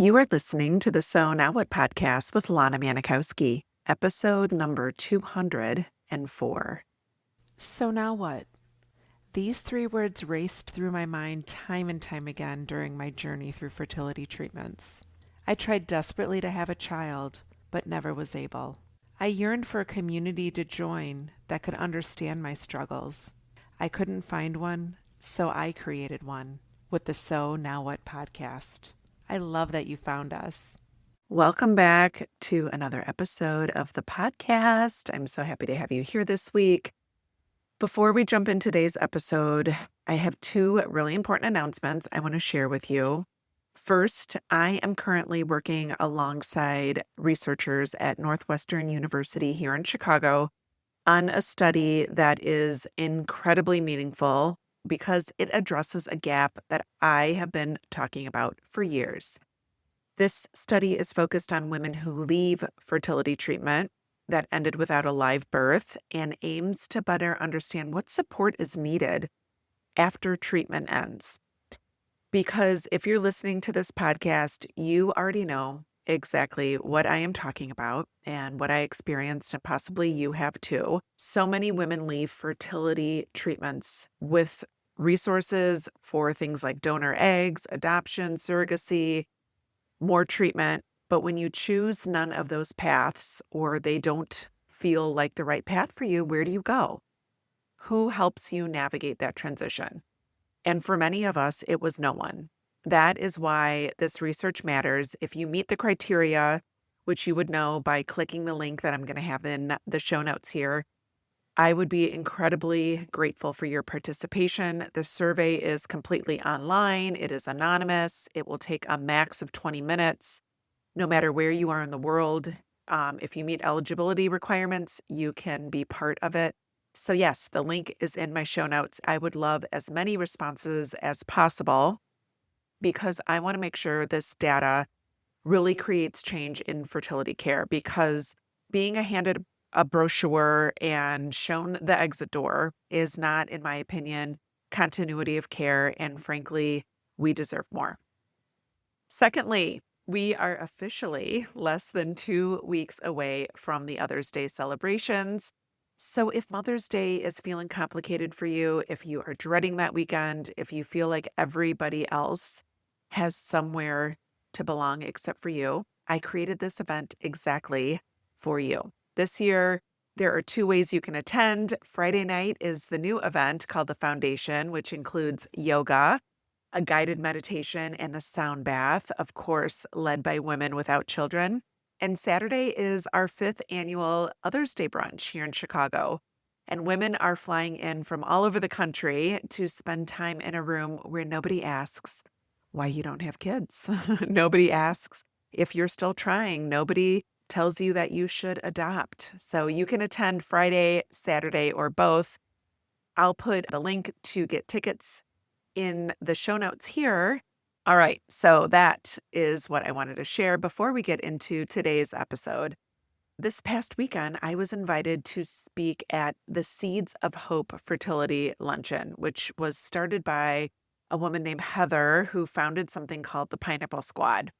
You are listening to the So Now What podcast with Lana Manikowski, episode number 204. So now what? These three words raced through my mind time and time again during my journey through fertility treatments. I tried desperately to have a child, but never was able. I yearned for a community to join that could understand my struggles. I couldn't find one, so I created one with the So Now What podcast. I love that you found us. Welcome back to another episode of the podcast. I'm so happy to have you here this week. Before we jump in today's episode, I have two really important announcements I want to share with you. First, I am currently working alongside researchers at Northwestern University here in Chicago on a study that is incredibly meaningful because it addresses a gap that I have been talking about for years. This study is focused on women who leave fertility treatment that ended without a live birth and aims to better understand what support is needed after treatment ends. Because if you're listening to this podcast, you already know exactly what I am talking about and what I experienced, and possibly you have too. So many women leave fertility treatments with resources for things like donor eggs, adoption, surrogacy, more treatment. But when you choose none of those paths, or they don't feel like the right path for you, where do you go? Who helps you navigate that transition? And for many of us, it was no one. That is why this research matters. If you meet the criteria, which you would know by clicking the link that I'm going to have in the show notes here, I would be incredibly grateful for your participation. The survey is completely online. It is anonymous. It will take a max of 20 minutes, no matter where you are in the world. If you meet eligibility requirements, you can be part of it. So yes, the link is in my show notes. I would love as many responses as possible because I want to make sure this data really creates change in fertility care, because being handed a brochure and shown the exit door is not, in my opinion, continuity of care. And frankly, we deserve more. Secondly, we are officially less than 2 weeks away from the Mother's Day celebrations. So if Mother's Day is feeling complicated for you, if you are dreading that weekend, if you feel like everybody else has somewhere to belong except for you, I created this event exactly for you. This year, there are 2 ways you can attend. Friday night is the new event called The Foundation, which includes yoga, a guided meditation, and a sound bath, of course, led by women without children. And Saturday is our 5th annual Mother's Day brunch here in Chicago. And women are flying in from all over the country to spend time in a room where nobody asks why you don't have kids. Nobody asks if you're still trying. Nobody tells you that you should adopt. So you can attend Friday, Saturday, or both. I'll put the link to get tickets in the show notes here. All right, so that is what I wanted to share before we get into today's episode. This past weekend, I was invited to speak at the Seeds of Hope Fertility Luncheon, which was started by a woman named Heather, who founded something called the Pineapple Squad.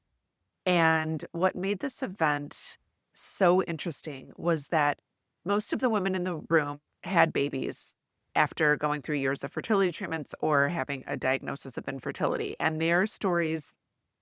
And what made this event so interesting was that most of the women in the room had babies after going through years of fertility treatments or having a diagnosis of infertility. And their stories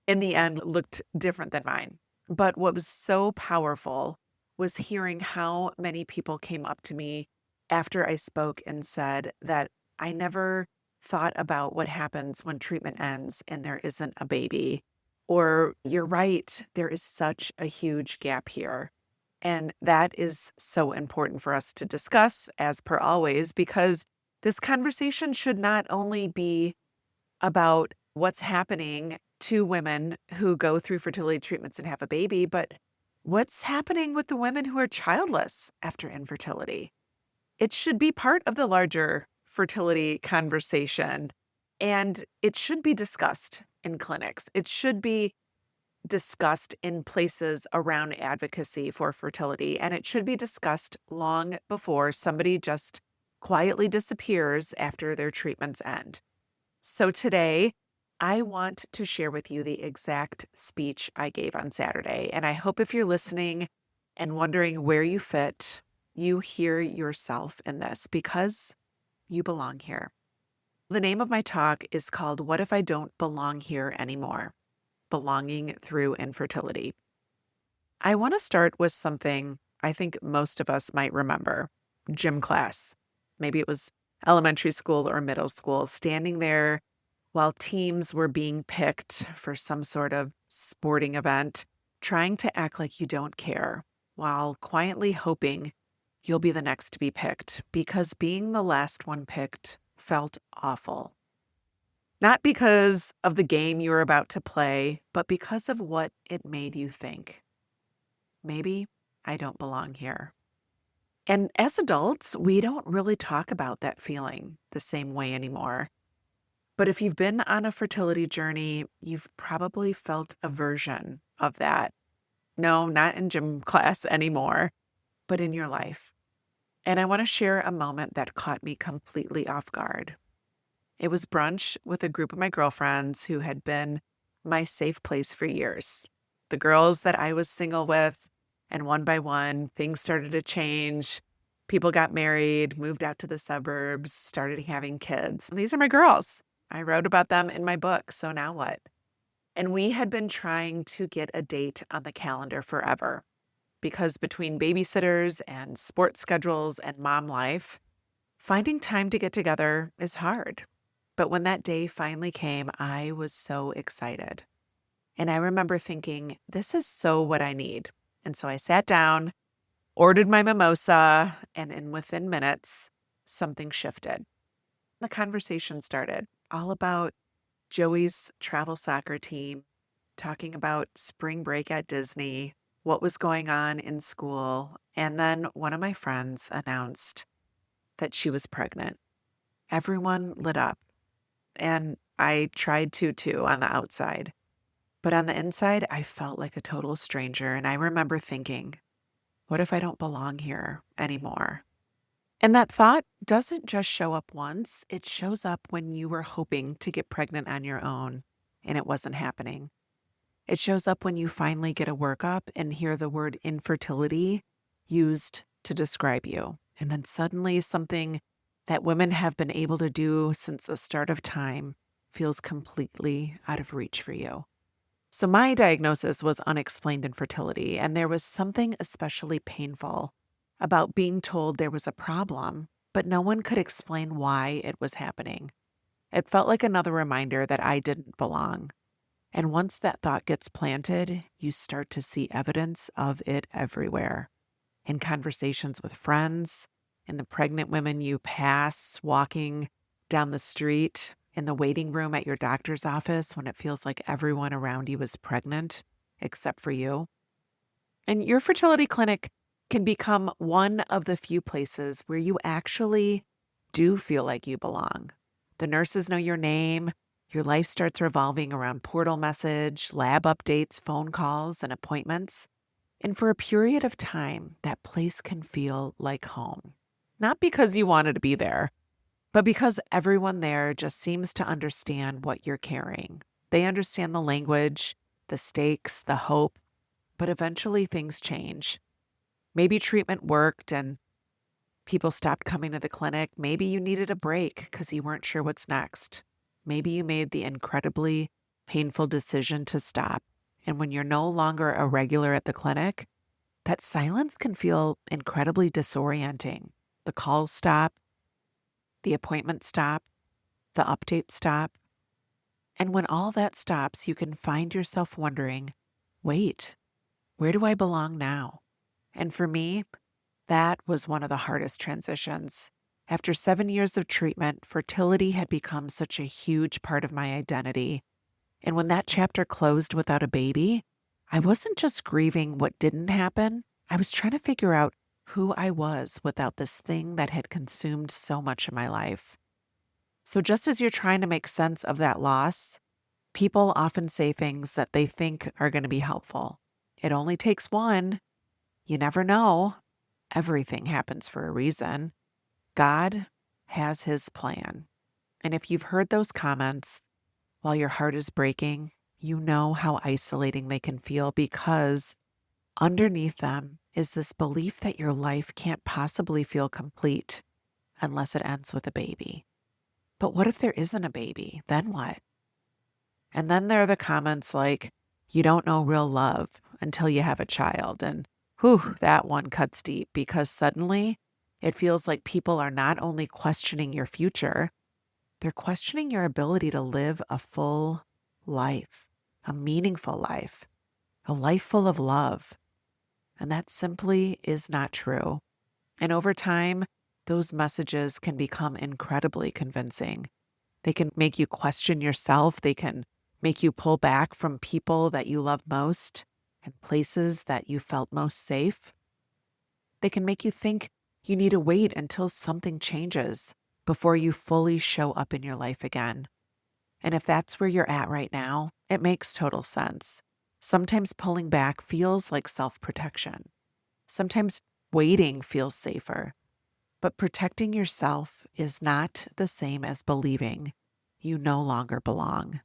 in the end looked different than mine. But what was so powerful was hearing how many people came up to me after I spoke and said that I never thought about what happens when treatment ends and there isn't a baby. Or, you're right, there is such a huge gap here. And that is so important for us to discuss, as per always, because this conversation should not only be about what's happening to women who go through fertility treatments and have a baby, but what's happening with the women who are childless after infertility. It should be part of the larger fertility conversation, and it should be discussed in clinics. It should be discussed in places around advocacy for fertility, and it should be discussed long before somebody just quietly disappears after their treatments end. So today, I want to share with you the exact speech I gave on Saturday. And I hope if you're listening and wondering where you fit, you hear yourself in this because you belong here. The name of my talk is called What If I Don't Belong Here Anymore? Belonging Through Infertility. I want to start with something I think most of us might remember: gym class. Maybe it was elementary school or middle school, standing there while teams were being picked for some sort of sporting event, trying to act like you don't care, while quietly hoping you'll be the next to be picked, because being the last one picked felt awful. Not because of the game you were about to play, but because of what it made you think. Maybe I don't belong here. And as adults, we don't really talk about that feeling the same way anymore. But if you've been on a fertility journey, you've probably felt a version of that. No, not in gym class anymore, but in your life. And I want to share a moment that caught me completely off guard. It was brunch with a group of my girlfriends who had been my safe place for years. The girls that I was single with, and one by one, things started to change. People got married, moved out to the suburbs, started having kids. And these are my girls. I wrote about them in my book, so now what? And we had been trying to get a date on the calendar forever because between babysitters and sports schedules and mom life, finding time to get together is hard. But when that day finally came, I was so excited. And I remember thinking, this is so what I need. And so I sat down, ordered my mimosa, and within minutes, something shifted. The conversation started all about Joey's travel soccer team, talking about spring break at Disney, what was going on in school. And then one of my friends announced that she was pregnant. Everyone lit up. And I tried to too on the outside. But on the inside, I felt like a total stranger. And I remember thinking, what if I don't belong here anymore? And that thought doesn't just show up once, it shows up when you were hoping to get pregnant on your own and it wasn't happening. It shows up when you finally get a workup and hear the word infertility used to describe you. And then suddenly something that women have been able to do since the start of time feels completely out of reach for you. So my diagnosis was unexplained infertility, and there was something especially painful about being told there was a problem, but no one could explain why it was happening. It felt like another reminder that I didn't belong. And once that thought gets planted, you start to see evidence of it everywhere. In conversations with friends, in the pregnant women you pass walking down the street, in the waiting room at your doctor's office when it feels like everyone around you is pregnant except for you. And your fertility clinic can become one of the few places where you actually do feel like you belong. The nurses know your name. Your life starts revolving around portal message, lab updates, phone calls, and appointments. And for a period of time, that place can feel like home. Not because you wanted to be there, but because everyone there just seems to understand what you're carrying. They understand the language, the stakes, the hope, but eventually things change. Maybe treatment worked and people stopped coming to the clinic. Maybe you needed a break because you weren't sure what's next. Maybe you made the incredibly painful decision to stop. And when you're no longer a regular at the clinic, that silence can feel incredibly disorienting. The calls stop, the appointments stop, the updates stop. And when all that stops, you can find yourself wondering, wait, where do I belong now? And for me, that was one of the hardest transitions. After 7 years of treatment, fertility had become such a huge part of my identity. And when that chapter closed without a baby, I wasn't just grieving what didn't happen. I was trying to figure out who I was without this thing that had consumed so much of my life. So just as you're trying to make sense of that loss, people often say things that they think are going to be helpful. It only takes one. You never know. Everything happens for a reason. God has his plan. And if you've heard those comments, while your heart is breaking, you know how isolating they can feel because underneath them is this belief that your life can't possibly feel complete unless it ends with a baby. But what if there isn't a baby? Then what? And then there are the comments like, you don't know real love until you have a child. And whew, that one cuts deep because suddenly it feels like people are not only questioning your future, they're questioning your ability to live a full life, a meaningful life, a life full of love. And that simply is not true. And over time, those messages can become incredibly convincing. They can make you question yourself. They can make you pull back from people that you love most and places that you felt most safe. They can make you think you need to wait until something changes before you fully show up in your life again. And if that's where you're at right now, it makes total sense. Sometimes pulling back feels like self-protection. Sometimes waiting feels safer. But protecting yourself is not the same as believing you no longer belong.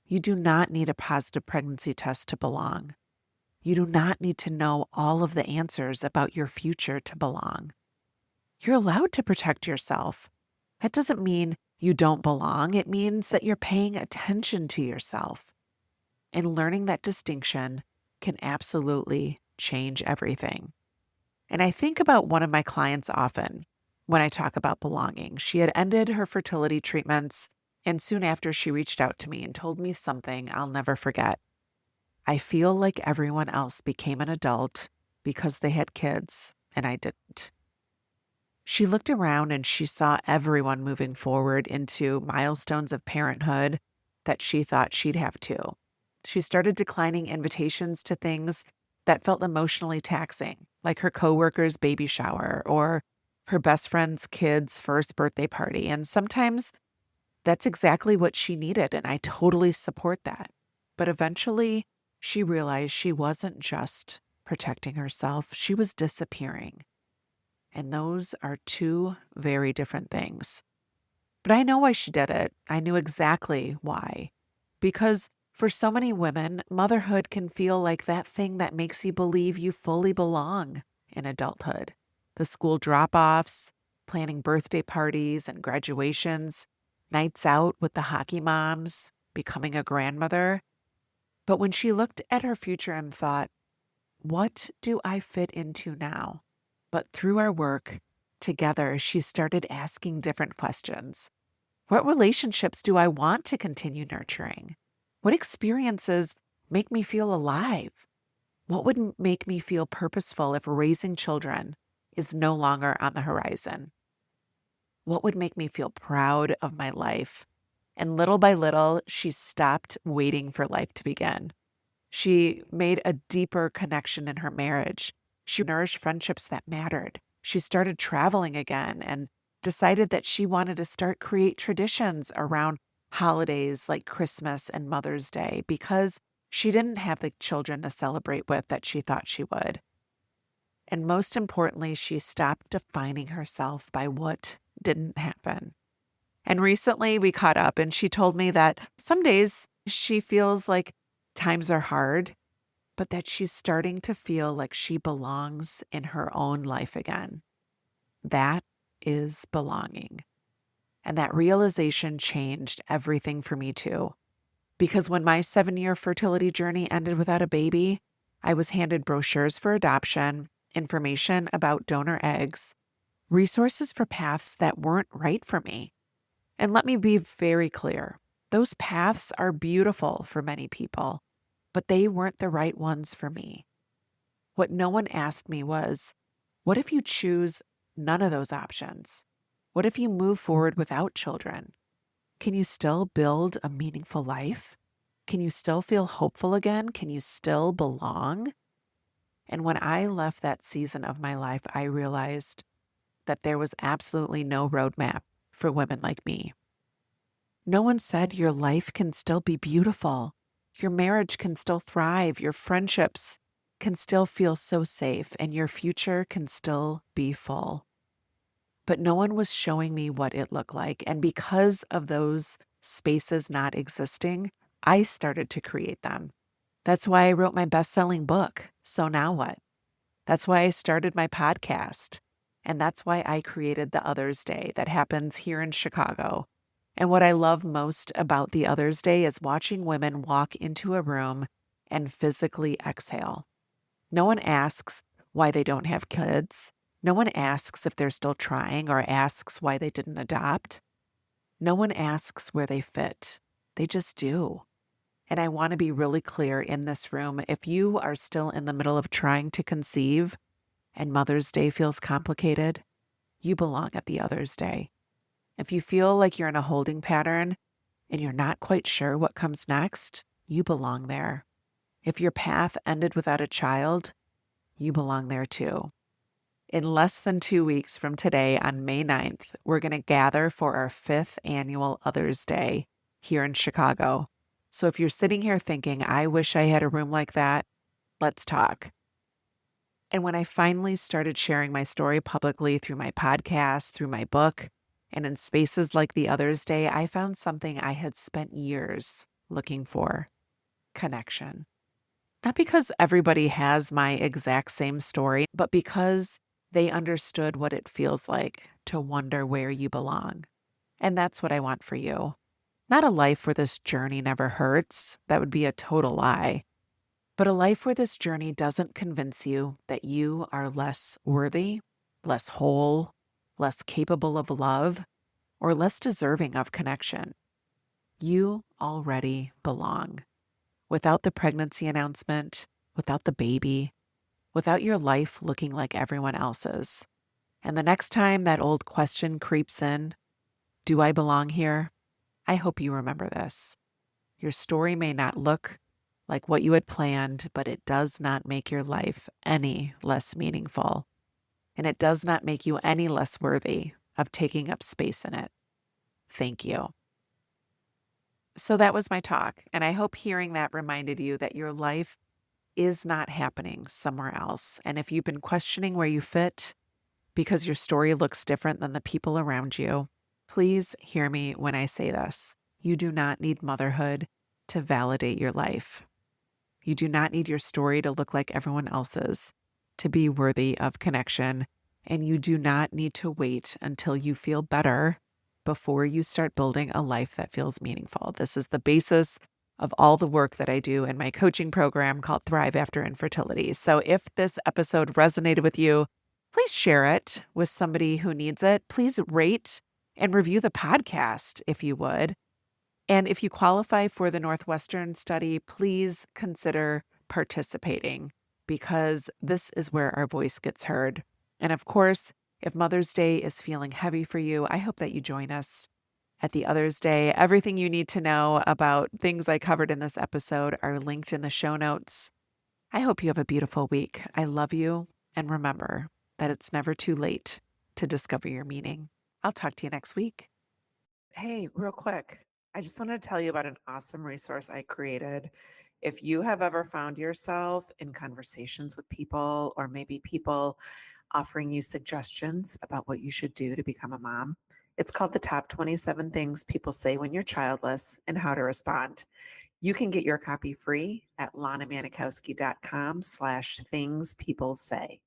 You do not need a positive pregnancy test to belong. You do not need to know all of the answers about your future to belong. You're allowed to protect yourself. That doesn't mean you don't belong. It means that you're paying attention to yourself. And learning that distinction can absolutely change everything. And I think about one of my clients often when I talk about belonging. She had ended her fertility treatments, and soon after she reached out to me and told me something I'll never forget. I feel like everyone else became an adult because they had kids, and I didn't. She looked around and she saw everyone moving forward into milestones of parenthood that she thought she'd have too. She started declining invitations to things that felt emotionally taxing, like her coworker's baby shower or her best friend's kid's first birthday party. And sometimes that's exactly what she needed, and I totally support that. But eventually, she realized she wasn't just protecting herself, she was disappearing. And those are two very different things. But I know why she did it. I knew exactly why. Because for so many women, motherhood can feel like that thing that makes you believe you fully belong in adulthood. The school drop offs, planning birthday parties and graduations, nights out with the hockey moms, becoming a grandmother. But when she looked at her future and thought, what do I fit into now? But through our work together, she started asking different questions. What relationships do I want to continue nurturing? What experiences make me feel alive? What would make me feel purposeful if raising children is no longer on the horizon? What would make me feel proud of my life? And little by little, she stopped waiting for life to begin. She made a deeper connection in her marriage. She nourished friendships that mattered. She started traveling again and decided that she wanted to create traditions around holidays like Christmas and Mother's Day because she didn't have the children to celebrate with that she thought she would. And most importantly, she stopped defining herself by what didn't happen. And recently we caught up and she told me that some days she feels like times are hard, but that she's starting to feel like she belongs in her own life again. That is belonging. And that realization changed everything for me too. Because when my 7-year fertility journey ended without a baby, I was handed brochures for adoption, information about donor eggs, resources for paths that weren't right for me. And let me be very clear, those paths are beautiful for many people, but they weren't the right ones for me. What no one asked me was, what if you choose none of those options? What if you move forward without children? Can you still build a meaningful life? Can you still feel hopeful again? Can you still belong? And when I left that season of my life, I realized that there was absolutely no roadmap for women like me. No one said your life can still be beautiful. Your marriage can still thrive. Your friendships can still feel so safe, and your future can still be full. But no one was showing me what it looked like. And because of those spaces not existing, I started to create them. That's why I wrote my best-selling book, So Now What? That's why I started my podcast. And that's why I created the Others Day that happens here in Chicago. And what I love most about the Others Day is watching women walk into a room and physically exhale. No one asks why they don't have kids. No one asks if they're still trying or asks why they didn't adopt. No one asks where they fit. They just do. And I want to be really clear in this room, if you are still in the middle of trying to conceive and Mother's Day feels complicated, you belong at the Other's Day. If you feel like you're in a holding pattern and you're not quite sure what comes next, you belong there. If your path ended without a child, you belong there too. In less than 2 weeks from today, on May 9th, we're going to gather for our 5th annual Others Day here in Chicago. So if you're sitting here thinking, I wish I had a room like that, let's talk. And when I finally started sharing my story publicly through my podcast, through my book, and in spaces like the Others Day, I found something I had spent years looking for: connection. Not because everybody has my exact same story, but because they understood what it feels like to wonder where you belong. And that's what I want for you. Not a life where this journey never hurts. That would be a total lie. But a life where this journey doesn't convince you that you are less worthy, less whole, less capable of love, or less deserving of connection. You already belong. Without the pregnancy announcement, without the baby, without your life looking like everyone else's. And the next time that old question creeps in, do I belong here? I hope you remember this. Your story may not look like what you had planned, but it does not make your life any less meaningful. And it does not make you any less worthy of taking up space in it. Thank you. So that was my talk. And I hope hearing that reminded you that your life is not happening somewhere else. And if you've been questioning where you fit because your story looks different than the people around you, please hear me when I say this. You do not need motherhood to validate your life. You do not need your story to look like everyone else's to be worthy of connection. And you do not need to wait until you feel better before you start building a life that feels meaningful. This is the basis of all the work that I do in my coaching program called Thrive After Infertility. So if this episode resonated with you, please share it with somebody who needs it. Please rate and review the podcast if you would. And if you qualify for the Northwestern study, please consider participating, because this is where our voice gets heard. And of course, if Mother's Day is feeling heavy for you, I hope that you join us at the Others Day. Everything you need to know about things I covered in this episode are linked in the show notes. I hope you have a beautiful week. I love you. And remember that it's never too late to discover your meaning. I'll talk to you next week. Hey, real quick, I just want to tell you about an awesome resource I created. If you have ever found yourself in conversations with people, or maybe people offering you suggestions about what you should do to become a mom, it's called the Top 27 Things People Say When You're Childless and How to Respond. You can get your copy free at lanamanikowski.com/things people say.